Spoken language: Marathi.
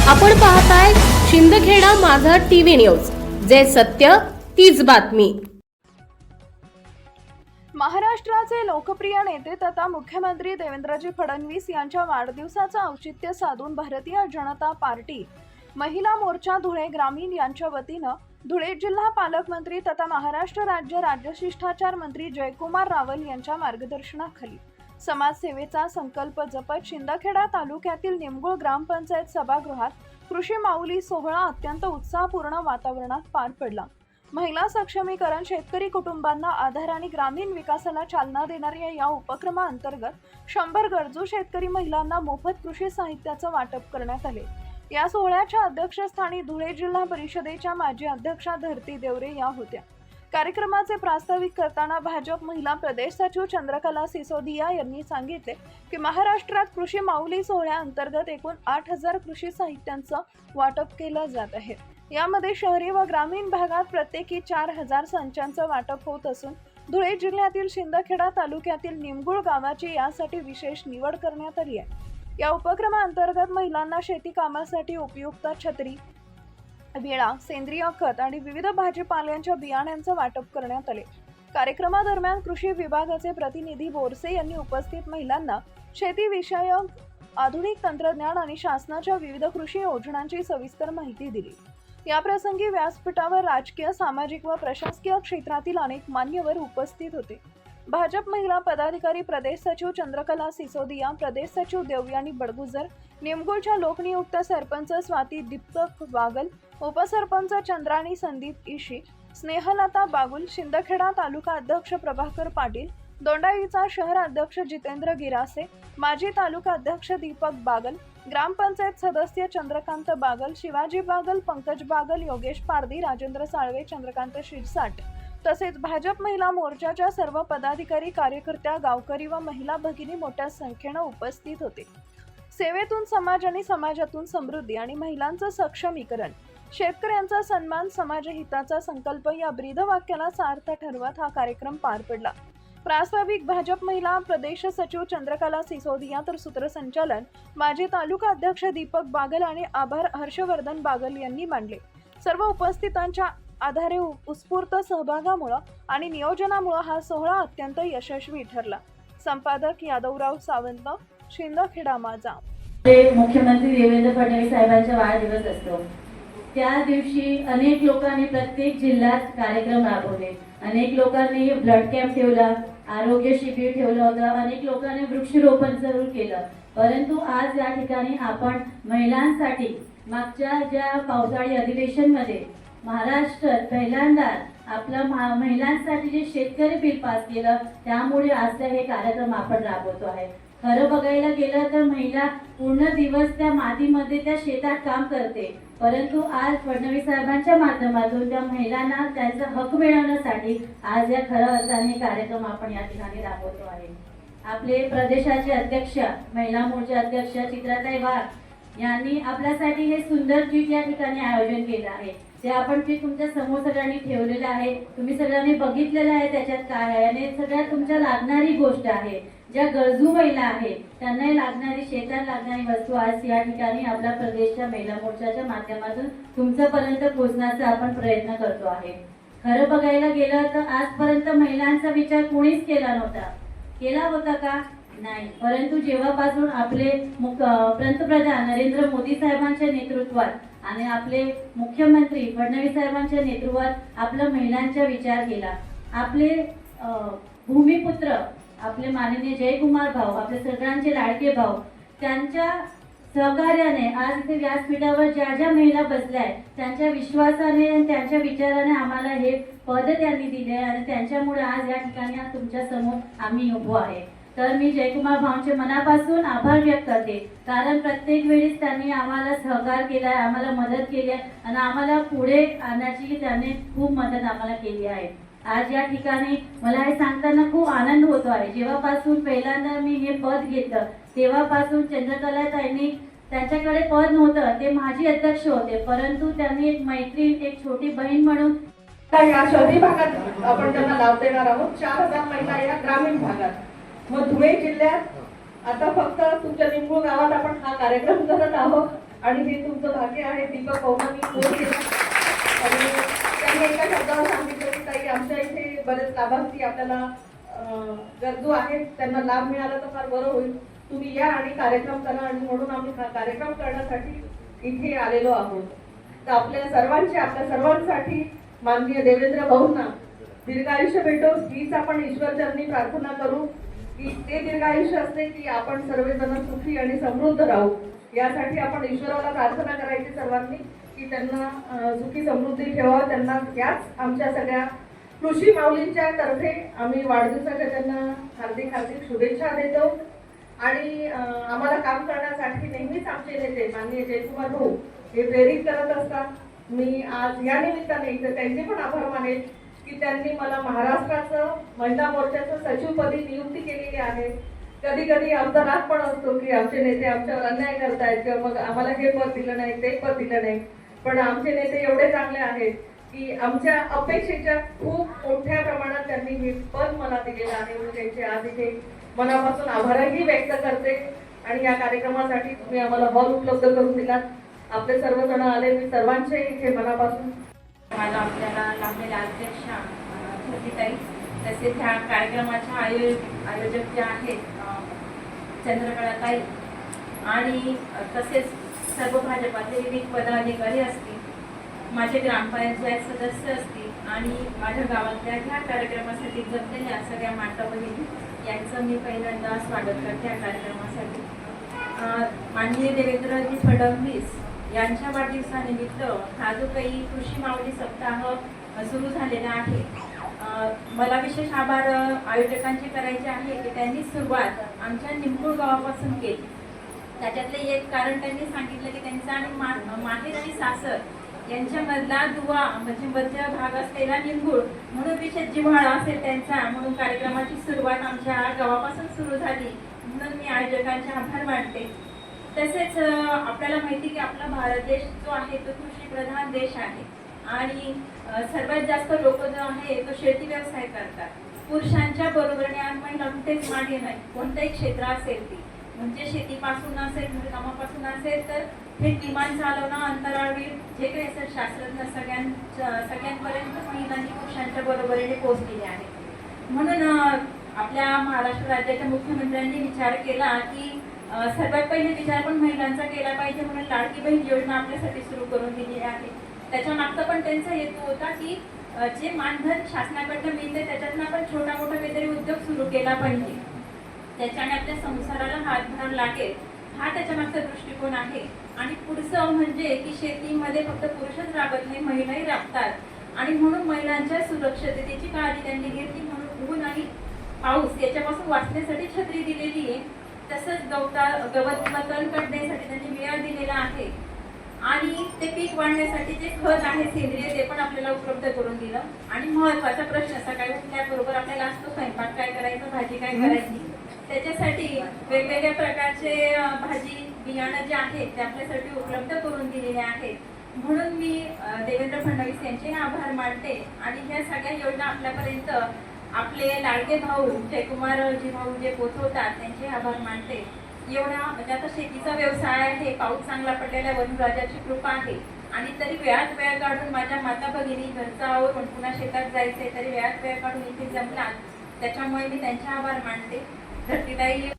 आपण पाहताय शिंदखेडा माझा टीव्ही न्यूज, जे सत्य तीच बातमी। महाराष्ट्राचे लोकप्रिय नेते तथा मुख्यमंत्री देवेंद्रजी फडणवीस यांच्या वाढदिवसाचं औचित्य साधून भारतीय जनता पार्टी महिला मोर्चा धुळे ग्रामीण यांच्या वतीनं धुळे जिल्हा पालकमंत्री तथा महाराष्ट्र राज्य राज्यशिष्टाचार मंत्री जयकुमार रावल यांच्या मार्गदर्शनाखाली समाजसेवेचा संकल्प जपत शिंदखेडा तालुक्यातील निमगुळ ग्रामपंचायत सभागृहात कृषी माऊली सोहळा अत्यंत उत्साहपूर्ण वातावरणात पार पडला। महिला सक्षमीकरण, शेतकरी कुटुंबांना आधार आणि ग्रामीण विकासाला चालना देणाऱ्या या उपक्रमाअंतर्गत 100 गरजू शेतकरी महिलांना मोफत कृषी साहित्याचं वाटप करण्यात आले। या सोहळ्याच्या अध्यक्षस्थानी धुळे जिल्हा परिषदेच्या माजी अध्यक्षा धरती देवरे या होत्या। कार्यक्रमाचे प्रास्ताविक करताना भाजप महिला प्रदेश सचिव चंद्रकला सिसोदिया यांनी सांगितले की महाराष्ट्रात कृषी माऊली सोहळ्याअंतर्गत एकूण 8000 कृषी साहित्यांचं वाटप केलं जात आहे। यामध्ये शहरी व ग्रामीण भागात प्रत्येकी 4000 संचांचं वाटप होत असून धुळे जिल्ह्यातील शिंदखेडा तालुक्यातील निमगुळ गावाची यासाठी विशेष निवड करण्यात आली आहे। या उपक्रमाअंतर्गत महिलांना शेती कामासाठी उपयुक्त छत्री, विळा, सेंद्रिय खत आणि विविध भाजीपाल्यांच्या बियाण्यांचं वाटप करण्यात आले। कार्यक्रमादरम्यान कृषी विभागाचे प्रतिनिधी बोरसे यांनी उपस्थित महिलांना शेतीविषयक आधुनिक तंत्रज्ञान आणि शासनाच्या विविध कृषी योजनांची सविस्तर माहिती दिली। याप्रसंगी व्यासपीठावर राजकीय, सामाजिक व प्रशासकीय क्षेत्रातील अनेक मान्यवर उपस्थित होते। भाजप महिला पदाधिकारी प्रदेश सचिव चंद्रकला सिसोदिया, प्रदेश सचिव देवयानी बडगुजर, निमगुळच्या लोकनियुक्त सरपंच स्वाती दीपक बागल, उपसरपंच चंद्राणी संदीप इशी, स्नेहलता बागुल, शिंदखेडा तालुका अध्यक्ष प्रभाकर पाटील, दोंडाईचा शहर अध्यक्ष जितेंद्र गिरासे, माजी तालुका अध्यक्ष दीपक बागल, ग्रामपंचायत सदस्य चंद्रकांत बागल, शिवाजी बागल, पंकज बागल, योगेश पारधी, राजेंद्र साळवे, चंद्रकांत शिरसाट तसेच भाजप महिला मोर्चाच्या सर्व पदाधिकारी, कार्यकर्त्या, गावकरी व महिला भगिनी मोठ्या संख्येने उपस्थित होते। सेवेतून समाज आणि समाजातून समृद्धी आणि महिलांचं सक्षमीकरण, शेतकऱ्यांचा सन्मान, समाजहिताचा संकल्प या ब्रीदवाक्याला सार्थ ठरवत हा कार्यक्रम पार पडला। प्रास्ताविक भाजप महिला प्रदेश सचिव चंद्रकला सिसोदिया तर सूत्रसंचालन माजी तालुका अध्यक्ष दीपक बागल आणि आभार हर्षवर्धन बागल यांनी मांडले। सर्व उपस्थितांच्या आधारे उत्स्फूर्त सहभागामुळे आणि नियोजनामुळे हा सोहळा अत्यंत यशस्वी ठरला। संपादक यादवराव सावंत, शिंदखेडा माझा। मुख्यमंत्री देवेंद्र फडणवीस साहेबांचा वाढदिवस असतो। त्या दिवशी अनेक लोकांनी प्रत्येक जिल्ह्यात कार्यक्रम राबवले। अनेक लोकांनी ब्लड कॅम्प ठेवला, आरोग्य शिबिर ठेवलं होतं, अनेक लोकांनी वृक्षारोपण जरूर केलं। परंतु आज या ठिकाणी आपण महिलांसाठी मागच्या ज्या पावसाळी अधिवेशनमध्ये महाराष्ट्रात पहिल्यांदा आपल्या महिलांसाठी जे शेतकरी बिल पास केलं, त्यामुळे आज हे कार्यक्रम आपण राबवतो आहे। खरं बघायला गेलं तर महिला पूर्ण दिवस त्या मातीमध्ये त्या शेतात काम करते, परंतु आज फडणवीस साहेबांच्या माध्यमातून त्या महिलांना त्यांचा हक मिळवण्यासाठी आज या खरं अर्थाने कार्यक्रम आपण या ठिकाणी राबवतो आहे। आपले प्रदेशाचे अध्यक्ष, महिला मोर्चा अध्यक्ष चित्राताई वाघ यांनी आपल्यासाठी हे सुंदर ट्रीट या ठिकाणी आयोजन केलं आहे। ते आपण ट्रीट तुमच्या समोर सगळ्यांनी ठेवलेलं आहे, तुम्ही सगळ्यांनी बघितलेलं आहे त्याच्यात काय आहे आणि सगळ्यात तुमच्या लागणारी गोष्ट आहे। ज्या गरजू महिला आहेत त्यांना लागणारी शेतात लागणारी वस्तू आज या ठिकाणी आपल्या प्रदेशच्या महिला मोर्चाच्या माध्यमातून तुमच्यापर्यंत पोहोचण्याचा आपण प्रयत्न करतो आहे। खरं बघायला गेलं तर आजपर्यंत महिलांचा विचार कोणीच केला नव्हता। केला होता का? नाही। परंतु जेव्हापासून आपले पंतप्रधान नरेंद्र मोदी साहेबांच्या नेतृत्वात आणि आपले मुख्यमंत्री फडणवीस साहेबांच्या नेतृत्वात आपल्या महिलांचा विचार केला, आपले भूमिपुत्र आपले माननीय जयकुमार भाऊ, आपले सगळ्यांचे लाडके भाऊ, त्यांच्या सहकार्याने आज इथे व्यासपीठावर ज्या ज्या महिला बसल्या आहेत त्यांच्या विश्वासाने आणि त्यांच्या विचाराने आम्हाला हे पद त्यांनी दिले आणि त्यांच्यामुळे आज या ठिकाणी आज तुमच्या समोर आम्ही उभो आहे। तर मी जयकुमार भाऊंचे मनापासून आभार व्यक्त करते, कारण प्रत्येक वेळेस त्यांनी आम्हाला सहकार केला आहे, आम्हाला मदत केली आहे आणि आम्हाला पुढे आणण्याची त्यांनी खूप मदत आम्हाला केली आहे। आज या ठिकाणी मला हे सांगताना खूप आनंद होतो आहे। जेव्हापासून पहिल्यांदा मी हे पद घेतलं तेव्हापासून चंद्रकला ताईंनी, त्यांच्याकडे पद नव्हतं, ते माजी अध्यक्ष होते, परंतु त्यांनी एक मैत्रीण, एक छोटी बहीण म्हणून या शहरी भागात आपण त्यांना लाभ देणार आहोत। 4000 महिला या ग्रामीण भागात। मग धुळे जिल्ह्यात आता फक्त तुमच्या निमगुळ गावात आपण हा कार्यक्रम करत आहोत। आणि हे तुमचं भाग्य आहे. दीपक पवनांनी फोन केला आणि त्यांनी एका शब्दावर सांगितलं की ताई आमच्या इथे बरेच लाभार्थी आपल्याला गरजू आहेत, त्यांना लाभ मिळाला तर फार बरं होईल, तुम्ही या आणि कार्यक्रम करा. आणि म्हणून आम्ही कार्यक्रम करण्यासाठी इथे आलेलो आहोत. तर आपल्या सर्वांसाठी माननीय देवेंद्र भाऊंना दीर्घायुष्य भेटो हीच आपण ईश्वरचरणी प्रार्थना करू की ते दीर्घायुष्य असते की आपण सर्वजण सुखी आणि समृद्ध राहू. यासाठी आपण ईश्वराला प्रार्थना करायची सर्वांनी की त्यांना सुखी समृद्धी ठेवा. त्यांना याच आमच्या सगळ्या कृषी माऊलींच्या तर्फे आम्ही वाढदिवसाच्या त्यांना हार्दिक हार्दिक शुभेच्छा देतो. आणि आम्हाला काम करण्यासाठी नेहमीच आमचे नेते माननीय जयकुमार भाऊ हे प्रेरित करत असतात. मी आज या निमित्ताने इथं त्यांचे पण आभार मानेल की त्यांनी मला महाराष्ट्राचं महिला मोर्चाचं सचिवपदी नियुक्ती केलेली आहे. कधी कधी आमचा राग पण असतो की आमचे नेते आमच्यावर अन्याय करतायत किंवा मग आम्हाला हे पद दिलं नाही ते पद दिलं नाही, पण आमचे नेते एवढे चांगले आहेत की आमच्या अपेक्षेच्या खूप मोठ्या प्रमाणात त्यांनी हे पद मला दिलेलं आहे. मी त्यांचे आज इथे मनापासून आभारही व्यक्त करते. आणि या कार्यक्रमासाठी तुम्ही आम्हाला हॉल उपलब्ध करून दिलात, आपले सर्वजण आले, मी सर्वांचे इथे मनापासून मला आपल्याला लाभलेल्या अध्यक्षा ज्योतिताई, तसेच ह्या कार्यक्रमाच्या आयोजक जे आहेत चंद्रकलाताई आणि तसेच सर्व भाजपाचे विविध पदाधिकारी असतील, माझे ग्रामपंचायत सदस्य असतील आणि माझ्या गावातल्या ह्या कार्यक्रमासाठी जमलेल्या सगळ्या माता भगिनी यांचं मी पहिल्यांदा स्वागत करते. या कार्यक्रमासाठी माननीय देवेंद्रजी फडणवीस यांच्या वाढदिवसानिमित्त हा जो काही कृषी माऊली सप्ताह सुरू झालेला आहे, मला विशेष आभार आयोजकांचे करायचे आहे की त्यांनी सुरुवात आमच्या निंबूळ गावापासून केली. त्याच्यातले एक कारण त्यांनी सांगितलं की त्यांचा आणि माहेर आणि सासर यांच्यामधला दुवा म्हणजे मध्य भाग असलेला निंबूळ म्हणून विशेष जिव्हाळा असेल त्यांचा, म्हणून कार्यक्रमाची सुरुवात आमच्या गावापासून सुरू झाली. म्हणून मी आयोजकांचे आभार मानते. तसेच आपल्याला माहिती की आपला भारत देश जो आहे तो कृषीप्रधान देश आहे आणि सर्वात जास्त लोक जो आहे तो शेती व्यवसाय करतात. पुरुषांच्या बरोबरीने आज महिला कुठेच मागे नाही. कोणतंही क्षेत्र असेल ती, म्हणजे शेतीपासून असेल, कामापासून असेल, तर हे विमान चालवणं, अंतराळवीर जे काही असेल शास्त्रज्ञ सगळ्यांपर्यंत महिलांनी पुरुषांच्या बरोबरीने पोहोचलेले आहे. म्हणून आपल्या महाराष्ट्र राज्याच्या मुख्यमंत्र्यांनी विचार केला की सर्वात पहिले विचार पण महिलांचा केला पाहिजे, म्हणून लाडकी बहीण योजना आपल्यासाठी सुरू करून दिली आहे. त्याच्या मागचा पण त्यांचा हेतू होता की जे मानधन शासनाकडनं मिळते त्याच्यातनं आपण छोटा मोठा काहीतरी उद्योग सुरू केला पाहिजे, त्याच्याने आपल्या संसाराला हातभार लागेल, हा त्याच्या मागचा दृष्टिकोन आहे. आणि पुढचं म्हणजे की शेतीमध्ये फक्त पुरुषच राबत नाही, महिलाही राबतात आणि म्हणून महिलांच्या सुरक्षिततेची काळजी त्यांनी घेतली. म्हणून ऊन आणि पाऊस याच्यापासून वाचण्यासाठी छत्री दिलेली आहे. तसंच गवत तण काढण्यासाठी त्यांनी विळा दिलेला आहे आणि ते पीक वाढण्यासाठी जे खत आहे सेंद्रिय ते पण आपल्याला उपलब्ध करून दिलं. आणि महत्वाचा प्रश्न सकाळी उठल्याबरोबर आपल्याला असतो स्वयंपाक काय करायचं, भाजी काय करायची, त्याच्यासाठी वेगवेगळ्या प्रकारचे भाजी बियाणं जे आहेत ते आपल्यासाठी उपलब्ध करून दिलेले आहेत. म्हणून मी देवेंद्र फडणवीस यांचे आभार मानते. आणि ह्या सगळ्या योजना आपल्यापर्यंत आपले लाडके भाऊ जयकुमारजी भाऊ जे पोचवतात त्यांचे आभार मानते. एवढा म्हणजे आता शेतीचा व्यवसाय आहे, पाऊस चांगला पडलेला वनराजाची कृपा आहे आणि तरी वेळात वेळ काढून माझ्या माता भगिनी घरचं आवरून पुन्हा शेतात जायचंय तरी वेळात वेळ काढून इथे जमलात, त्याच्यामुळे मी त्यांचे आभार मानते. धरतीताई